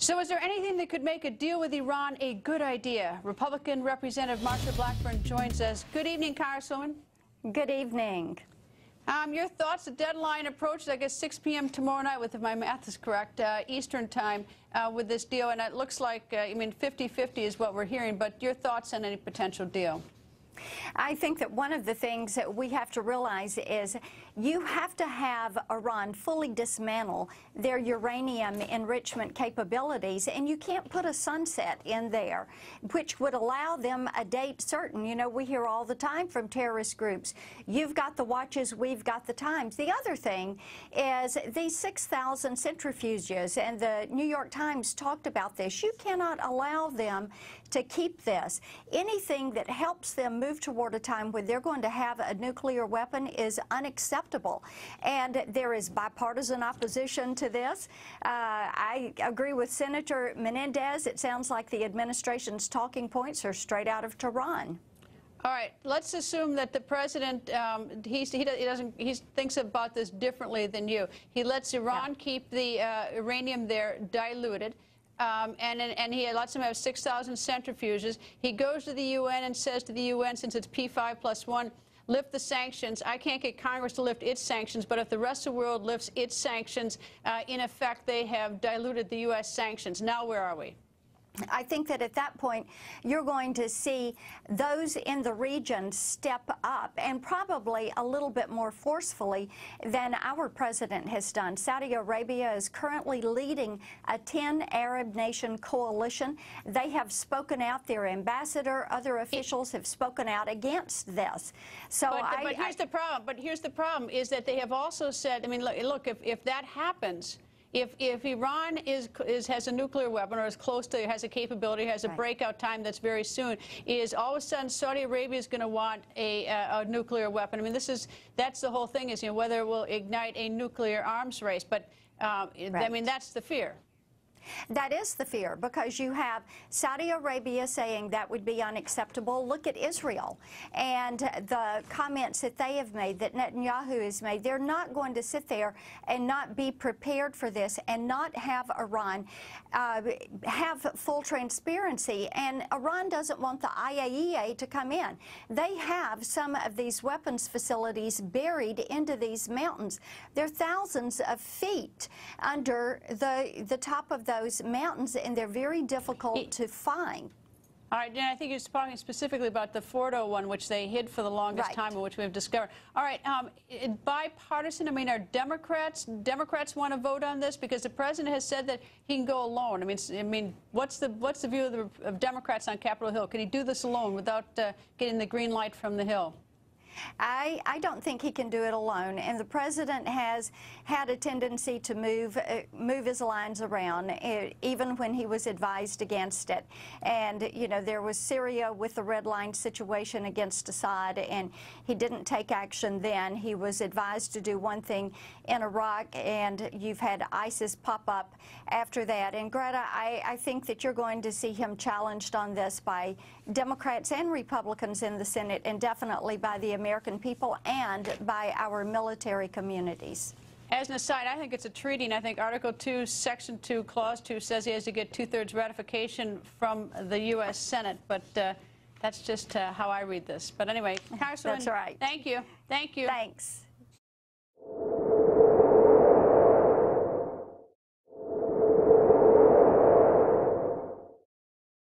So is there anything that could make a deal with Iran a good idea? Republican Representative Marsha Blackburn joins us. Good evening, Congresswoman. Good evening. Your thoughts? The deadline approaches, I guess, 6 p.m. tomorrow night, if my math is correct, Eastern time, with this deal. And it looks like, 50-50 is what we're hearing. But your thoughts on any potential deal? I think that one of the things that we have to realize is you have to have Iran fully dismantle their uranium enrichment capabilities, and you can't put a sunset in there, which would allow them a date certain. You know, we hear all the time from terrorist groups, you've got the watches, we've got the times. The other thing is these 6,000 centrifuges, and the New York Times talked about this. You cannot allow them to keep this. Anything that helps them move toward a time where they're going to have a nuclear weapon is unacceptable. And there is bipartisan opposition to this. I agree with Senator Menendez. It sounds like the administration's talking points are straight out of Tehran. All right, let's assume that the president, he thinks about this differently than you. He lets Iran keep the uranium there diluted. And he lets them have 6,000 centrifuges. He goes to the UN and says to the UN, since it's P5+1, lift the sanctions. I can't get Congress to lift its sanctions, but if the rest of the world lifts its sanctions, in effect, they have diluted the U.S. sanctions. Now where are we? I think that at that point, you're going to see those in the region step up, and probably a little bit more forcefully than our president has done. Saudi Arabia is currently leading a 10 Arab nation coalition. They have spoken out. Their ambassador, other officials have spoken out against this. So, but here's the problem. But here's the problem: is that they have also said. I mean, look, if that happens. If Iran has a nuclear weapon, or is close to, has a capability, has a breakout time that's very soon, is all of a sudden Saudi Arabia is going to want a nuclear weapon. I mean, that's the whole thing, is whether it will ignite a nuclear arms race. But I mean, that's the fear. That is the fear, because you have Saudi Arabia saying that would be unacceptable. Look at Israel and the comments that they have made, that Netanyahu has made. They're not going to sit there and not be prepared for this and not have Iran have full transparency. And Iran doesn't want the IAEA to come in. They have some of these weapons facilities buried into these mountains. They're thousands of feet under the top of those mountains, and they're very difficult to find. All right, Dan, I think you're talking specifically about the Fordo one, which they hid for the longest time, and which we've discovered. All right, bipartisan. I mean, are Democrats want to vote on this? Because the president has said that he can go alone. I mean, what's the view of Democrats on Capitol Hill? Can he do this alone without getting the green light from the Hill? I don't think he can do it alone, and the president has had a tendency to move his lines around, even when he was advised against it. And you know, there was Syria with the red line situation against Assad, and he didn't take action then. He was advised to do one thing in Iraq, and you've had ISIS pop up after that. And Greta, I think that you're going to see him challenged on this by Democrats and Republicans in the Senate, and definitely by the American people and by our military communities. As an aside, I think it's a treaty, and I think Article 2, Section 2, Clause 2 says he has to get 2/3 ratification from the U.S. Senate, but that's just how I read this. But anyway, Congresswoman, that's right. Thank you. Thank you. Thanks.